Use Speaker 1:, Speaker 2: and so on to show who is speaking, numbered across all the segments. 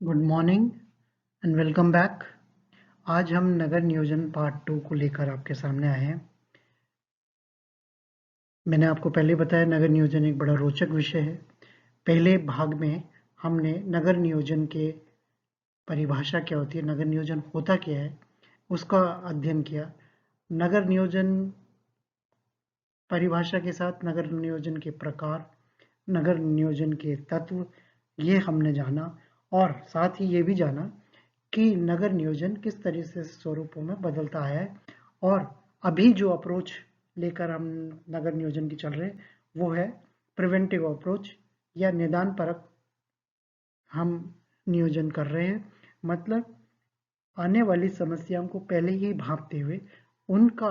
Speaker 1: Good morning and welcome back. आज हम नगर नियोजन पार्ट 2 को लेकर आपके सामने आए हैं। मैंने आपको पहले बताया नगर नियोजन एक बड़ा रोचक विषय है। पहले भाग में हमने नगर नियोजन के परिभाषा क्या होती है, नगर नियोजन होता क्या है, उसका अध्ययन किया। नगर नियोजन परिभाषा के साथ नगर नियोजन के प्रकार, नगर नियोजन के तत्व, ये हमने जाना और साथ ही ये भी जाना कि नगर नियोजन किस तरह से स्वरूपों में बदलता है और अभी जो अप्रोच लेकर हम नगर नियोजन की चल रहे हैं वो है प्रिवेंटिव अप्रोच या निदान परक हम नियोजन कर रहे हैं। मतलब आने वाली समस्याओं को पहले ही भांपते हुए उनका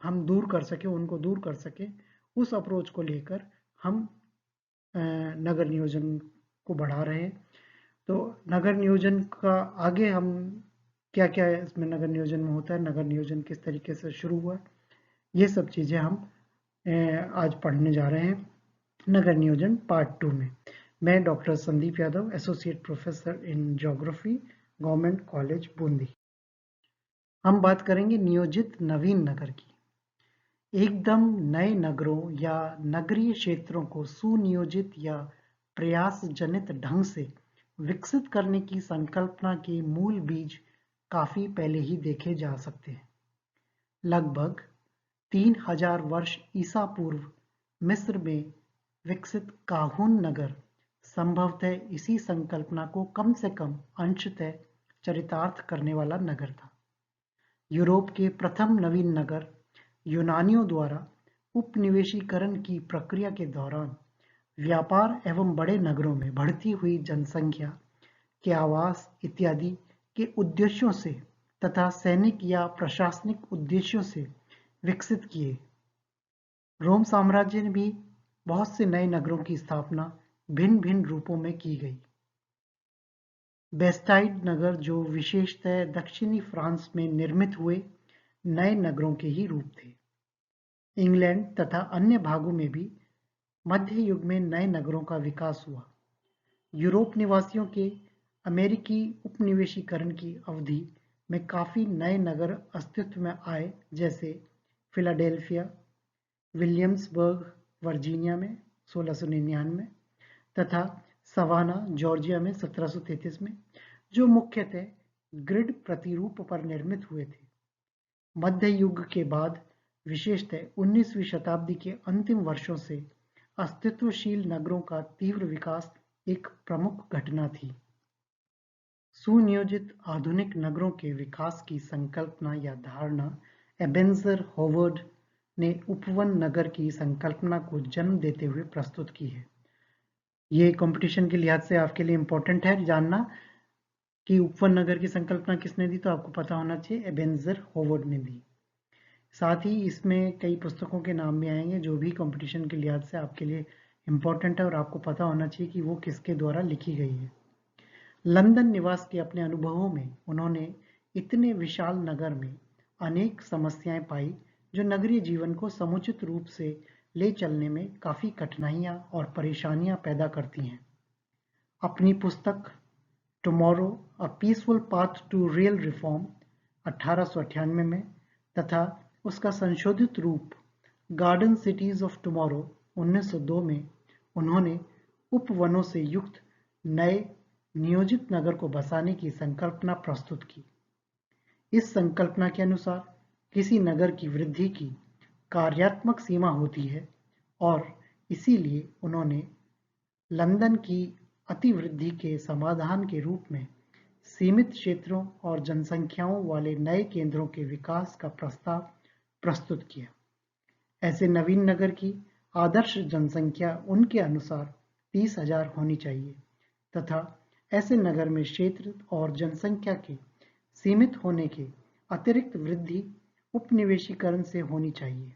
Speaker 1: हम दूर कर सके, उनको दूर कर सके, उस अप्रोच को लेकर हम नगर नियोजन को बढ़ा रहे हैं। तो नगर नियोजन का आगे हम क्या क्या इसमें नगर नियोजन में होता है, नगर नियोजन किस तरीके से शुरू हुआ, ये सब चीज़ें हम आज पढ़ने जा रहे हैं नगर नियोजन पार्ट 2 में। मैं doctor Sandeep Yadav, associate professor in geography, government college Bundi. हम बात करेंगे नियोजित नवीन नगर की। एकदम नए नगरों या नगरीय क्षेत्रों को सुनियोजित या प्रयास जनित ढंग से विकसित करने की संकल्पना के मूल बीज काफी पहले ही देखे जा सकते हैं। लगभग 3000 वर्ष ईसा पूर्व मिस्र में विकसित काहून नगर संभवतः इसी संकल्पना को कम से कम अंशतः चरितार्थ करने वाला नगर था। यूरोप के प्रथम नवीन नगर यूनानियों द्वारा उपनिवेशीकरण की प्रक्रिया के दौरान व्यापार एवं बड़े नगरों में बढ़ती हुई जनसंख्या के आवास इत्यादि के उद्देश्यों से तथा सैनिक या प्रशासनिक उद्देश्यों से विकसित किए। रोम साम्राज्य ने भी बहुत से नए नगरों की स्थापना भिन्न भिन्न रूपों में की गई। बेस्टाइड नगर जो विशेषतः दक्षिणी फ्रांस में निर्मित हुए नए नगरों के ही रूप थे। इंग्लैंड तथा अन्य भागों में भी मध्य युग में नए नगरों का विकास हुआ। यूरोप निवासियों के अमेरिकी उपनिवेशीकरण की अवधि में काफी नए नगर अस्तित्व में आए, जैसे फिलाडेल्फिया, विलियम्सबर्ग वर्जीनिया में 1699 तथा सवाना जॉर्जिया में 1733 में, जो मुख्यतः ग्रिड प्रतिरूप पर निर्मित हुए थे। मध्य युग के बाद विशेषतः 19वीं शताब्दी के अंतिम वर्षों से अस्तित्वशील नगरों का तीव्र विकास एक प्रमुख घटना थी। सुनियोजित आधुनिक नगरों के विकास की संकल्पना या धारणा एबेंजर होवर्ड ने उपवन नगर की संकल्पना को जन्म देते हुए प्रस्तुत की है। ये कंपटीशन के लिहाज से आपके लिए इम्पोर्टेंट है जानना कि उपवन नगर की संकल्पना किसने दी, तो आपको पता होना चाहिए एबेंजर होवर्ड ने दी। साथ ही इसमें कई पुस्तकों के नाम भी आएंगे जो भी कंपटीशन के लिहाज से आपके लिए इम्पोर्टेंट है और आपको पता होना चाहिए कि वो किसके द्वारा लिखी गई है। लंदन निवास के अपने अनुभवों में उन्होंने इतने विशाल नगर में अनेक समस्याएं पाई जो नगरीय जीवन को समुचित रूप से ले चलने में काफी कठिनाइयां और परेशानियां पैदा करती हैं। अपनी पुस्तक tomorrow a peaceful path to real reform 1898 में तथा उसका संशोधित रूप गार्डन सिटीज ऑफ टुमारो 1902 में उन्होंने उपवनों से युक्त नए नियोजित नगर को बसाने की संकल्पना प्रस्तुत की। इस संकल्पना के अनुसार किसी नगर की वृद्धि की कार्यात्मक सीमा होती है और इसीलिए उन्होंने लंदन की अतिवृद्धि के समाधान के रूप में सीमित क्षेत्रों और जनसंख्याओं वाले नए केंद्रों के विकास का प्रस्ताव प्रस्तुत किया। ऐसे नवीन नगर की आदर्श जनसंख्या उनके अनुसार 30,000 होनी चाहिए तथा ऐसे नगर में क्षेत्र और जनसंख्या के सीमित होने के अतिरिक्त वृद्धि उपनिवेशीकरण से होनी चाहिए।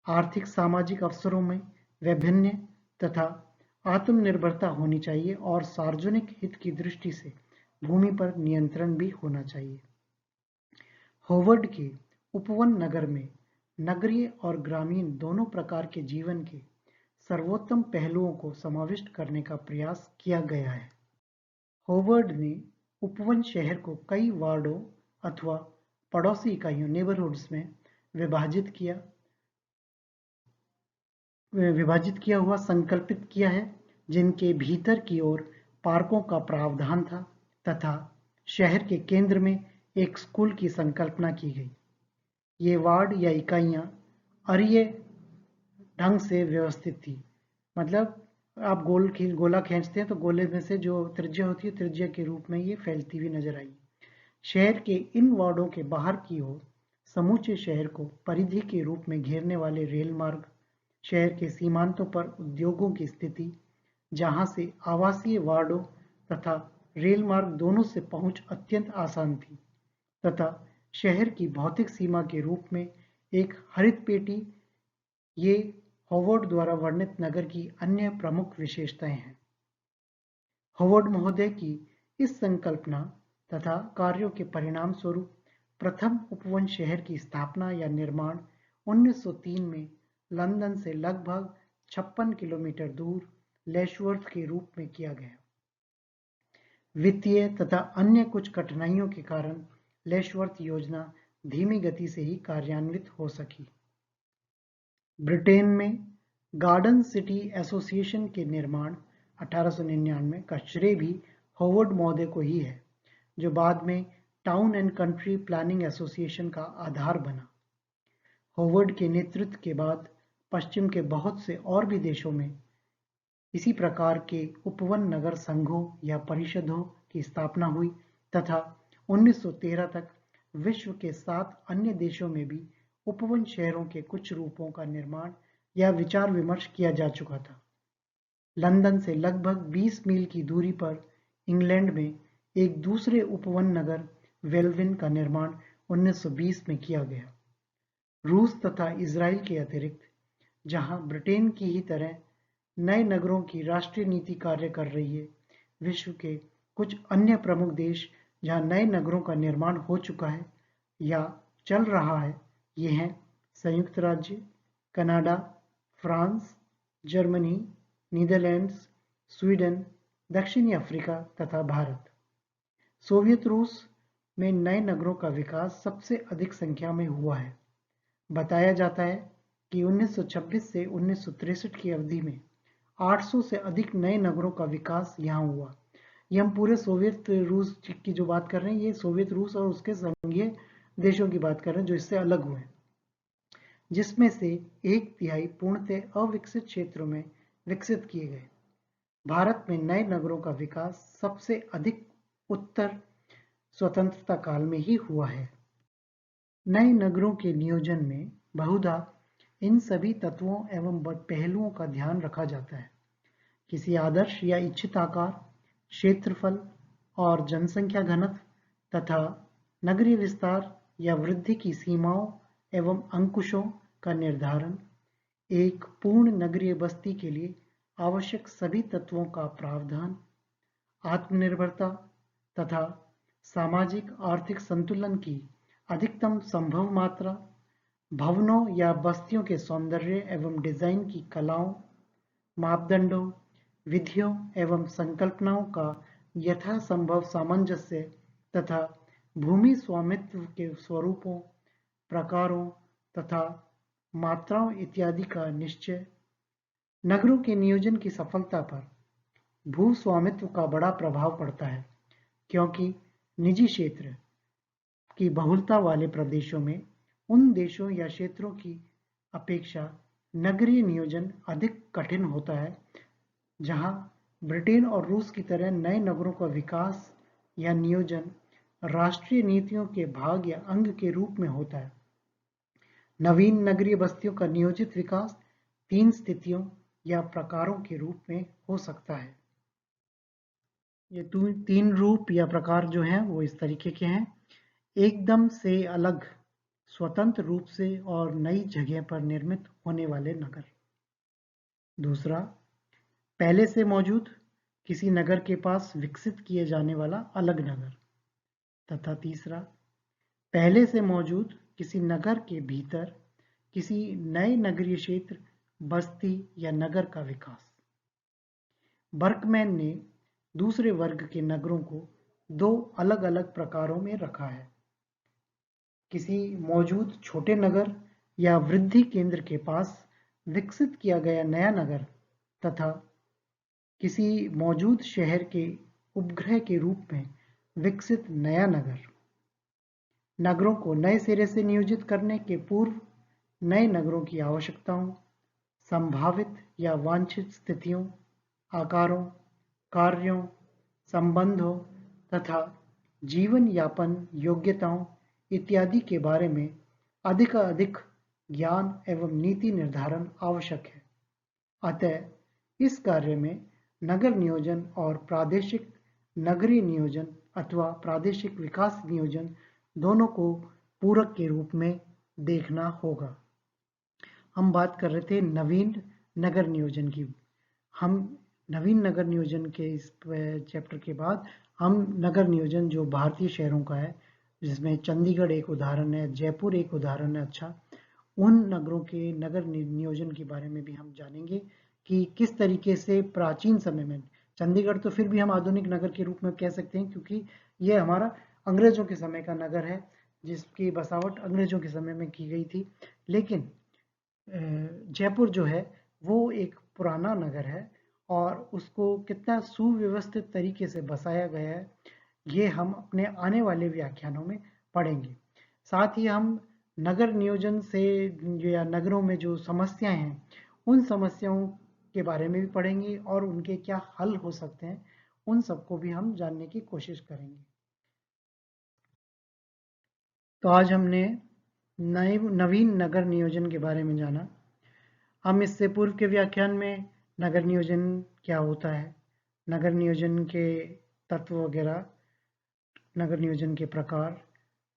Speaker 1: आर्थिक सामाजिक अवसरों में वैभिन्न तथा आत्मनिर्भरता होनी चाहिए और सार्वजनिक हित की दृष्टि से भूमि पर नियंत्रण भी होना चाहिए। होवर्ड के उपवन नगर में नगरीय और ग्रामीण दोनों प्रकार के जीवन के सर्वोत्तम पहलुओं को समाविष्ट करने का प्रयास किया गया है। होवर्ड ने उपवन शहर को कई वार्डों अथवा पड़ोसी इकाइयों नेबरहुड्स में विभाजित किया हुआ संकल्पित किया है, जिनके भीतर की ओर पार्कों का प्रावधान था तथा शहर के केंद्र में एक स्कूल की संकल्पना की गई। ये वार्ड या इकाइयां अरीय ढंग से व्यवस्थित थी। मतलब आप गोला खींचते हैं तो गोले में से जो त्रिज्या होती है, त्रिज्या के रूप में ये फैलती हुई नजर आई। शहर के इन वार्डों के बाहर की ओर समूचे शहर को परिधि के रूप में घेरने वाले रेल मार्ग, शहर के सीमांतों पर उद्योगों की स्थिति, जहां से आवासीय वार्डों तथा रेल मार्ग दोनों से पहुंच अत्यंत आसान थी, तथा शहर की भौतिक सीमा के रूप में एक हरित पेटी, ये होवर्ड द्वारा वर्णित नगर की अन्य प्रमुख विशेषताएं हैं। होवर्ड महोदय की इस संकल्पना तथा कार्यों के परिणाम स्वरूप प्रथम उपवन शहर की स्थापना या निर्माण 1903 में लंदन से लगभग 56 किलोमीटर दूर लेशवर्थ के रूप में किया गया। वित्तीय तथा अन्य कुछ कठिनाइयों के कारण लेशवर्थ योजना धीमी गति से ही कार्यान्वित हो सकी। ब्रिटेन में गार्डन सिटी एसोसिएशन के निर्माण 1899 का श्रेय भी होवर्ड महोदय को ही है, जो बाद में town and country planning association का आधार बना। होवर्ड के नेतृत्व के बाद पश्चिम के बहुत से और भी देशों में इसी प्रकार के उपवन नगर संघों या परिषदों की स्थापना हुई तथा 1913 तक विश्व के 7 अन्य देशों में भी उपवन शहरों के कुछ रूपों का निर्माण या विचार विमर्श किया जा चुका था। लंदन से लगभग 20 मील की दूरी पर इंग्लैंड में एक दूसरे उपवन नगर वेल्विन का निर्माण 1920 में किया गया। रूस तथा इजराइल के अतिरिक्त, जहां ब्रिटेन की ही तरह नए नगरों की राष्ट्रीय नीति कार्य कर रही है, विश्व के कुछ अन्य प्रमुख देश जहां नए नगरों का निर्माण हो चुका है या चल रहा है, ये हैं संयुक्त राज्य, Canada, France, Germany, Netherlands, Sweden, दक्षिणी अफ्रीका तथा भारत। सोवियत रूस में नए नगरों का विकास सबसे अधिक संख्या में हुआ है। बताया जाता है कि 1926 से 1963 की अवधि में 800 से अधिक नए नगरों का विकास यहाँ हुआ। ये हम पूरे सोवियत रूस की जो बात कर रहे हैं, ये सोवियत रूस और उसके संघीय देशों की बात कर रहे हैं जो इससे अलग हुए, जिसमें से 1/3 पूर्णतः अविकसित क्षेत्रों में विकसित किए गए। भारत में नए नगरों का विकास सबसे अधिक उत्तर स्वतंत्रता काल में ही हुआ है। नए नगरों के नियोजन में बहुधा इन सभी तत्वों एवं पहलुओं का ध्यान रखा जाता है। किसी आदर्श या इच्छित आकार, क्षेत्रफल और जनसंख्या घनत्व तथा नगरीय विस्तार या वृद्धि की सीमाओं एवं अंकुशों का निर्धारण, एक पूर्ण नगरीय बस्ती के लिए आवश्यक सभी तत्वों का प्रावधान, आत्मनिर्भरता तथा सामाजिक आर्थिक संतुलन की अधिकतम संभव मात्रा, भवनों या बस्तियों के सौंदर्य एवं डिजाइन की कलाओं, मापदंडों, विधियों एवं संकल्पनाओं का यथासंभव सामंजस्य तथा भूमि स्वामित्व के स्वरूपों, प्रकारों तथा मात्राओं इत्यादि का निश्चय। नगरों के नियोजन की सफलता पर भू स्वामित्व का बड़ा प्रभाव पड़ता है, क्योंकि निजी क्षेत्र की बहुलता वाले प्रदेशों में उन देशों या क्षेत्रों की अपेक्षा नगरीय नियोजन अधिक कठिन होता है, जहां ब्रिटेन और रूस की तरह नए नगरों का विकास या नियोजन राष्ट्रीय नीतियों के भाग या अंग के रूप में होता है। नवीन नगरीय बस्तियों का नियोजित विकास 3 स्थितियों या प्रकारों के रूप में हो सकता है। ये 3 रूप या प्रकार जो हैं वो इस तरीके के हैं। एकदम से अलग, स्वतंत्र रूप से और नई जगह पर निर्मित होने वाले नगर। दूसरा, पहले से मौजूद किसी नगर के पास विकसित किए जाने वाला अलग नगर। तथा तीसरा, पहले से मौजूद किसी नगर के भीतर किसी नए नगरीय क्षेत्र, बस्ती या नगर का विकास। बर्कमैन ने दूसरे वर्ग के नगरों को दो अलग अलग प्रकारों में रखा है। किसी मौजूद छोटे नगर या वृद्धि केंद्र के पास विकसित किया गया नया नगर तथा किसी मौजूद शहर के उपग्रह के रूप में विकसित नया नगर। नगरों को नए सिरे से नियोजित करने के पूर्व नए नगरों की आवश्यकताओं, संभावित या वांछित स्थितियों, आकारों, कार्यों, संबंधों तथा जीवन यापन योग्यताओं इत्यादि के बारे में अधिकाधिक ज्ञान एवं नीति निर्धारण आवश्यक है। अतः इस कार्य में नगर नियोजन और प्रादेशिक नगरीय नियोजन अथवा प्रादेशिक विकास नियोजन दोनों को पूरक के रूप में देखना होगा। हम बात कर रहे थे नवीन नगर नियोजन की। हम नवीन नगर नियोजन के इस चैप्टर के बाद हम नगर नियोजन जो भारतीय शहरों का है, जिसमें चंडीगढ़ एक उदाहरण है, जयपुर एक उदाहरण है, अच्छा, उन नगरों के नगर नियोजन के बारे में भी हम जानेंगे कि किस तरीके से प्राचीन समय में चंडीगढ़ तो फिर भी हम आधुनिक नगर के रूप में कह सकते हैं, क्योंकि ये हमारा अंग्रेजों के समय का नगर है, जिसकी बसावट अंग्रेजों के समय में की गई थी। लेकिन जयपुर जो है वो एक पुराना नगर है और उसको कितना सुव्यवस्थित तरीके से बसाया गया है, ये हम अपने आने वाले व्याख्यानों में पढ़ेंगे। साथ ही हम नगर नियोजन से या नगरों में जो समस्याएं हैं, उन समस्याओं के बारे में भी पढ़ेंगे और उनके क्या हल हो सकते हैं, उन सबको भी हम जानने की कोशिश करेंगे। तो आज हमने नवीन नगर नियोजन के बारे में जाना। हम इससे पूर्व के व्याख्यान में नगर नियोजन क्या होता है, नगर नियोजन के तत्व वगैरह, नगर नियोजन के प्रकार,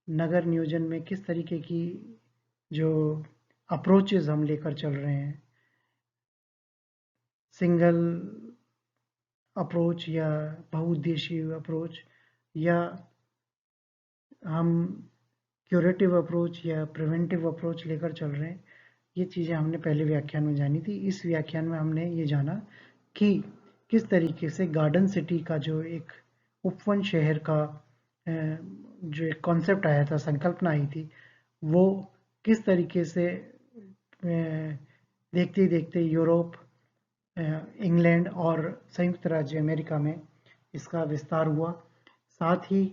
Speaker 1: नगर नियोजन में किस तरीके की जो अप्रोचेज हम लेकर चल रहे हैं, सिंगल अप्रोच या बहुउद्देशीय अप्रोच, या हम क्यूरेटिव अप्रोच या प्रिवेंटिव अप्रोच लेकर चल रहे हैं। ये चीज़ें हमने पहले व्याख्यान में जानी थी। इस व्याख्यान में हमने ये जाना कि किस तरीके से गार्डन सिटी का जो एक उपवन शहर का जो एक कॉन्सेप्ट आया था, संकल्पना आई थी, वो किस तरीके से देखते देखते यूरोप, इंग्लैंड और संयुक्त राज्य अमेरिका में इसका विस्तार हुआ। साथ ही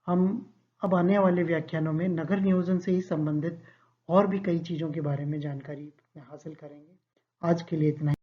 Speaker 1: हम अब आने वाले व्याख्यानों में नगर नियोजन से ही संबंधित और भी कई चीज़ों के बारे में जानकारी हासिल करेंगे। आज के लिए इतना ही।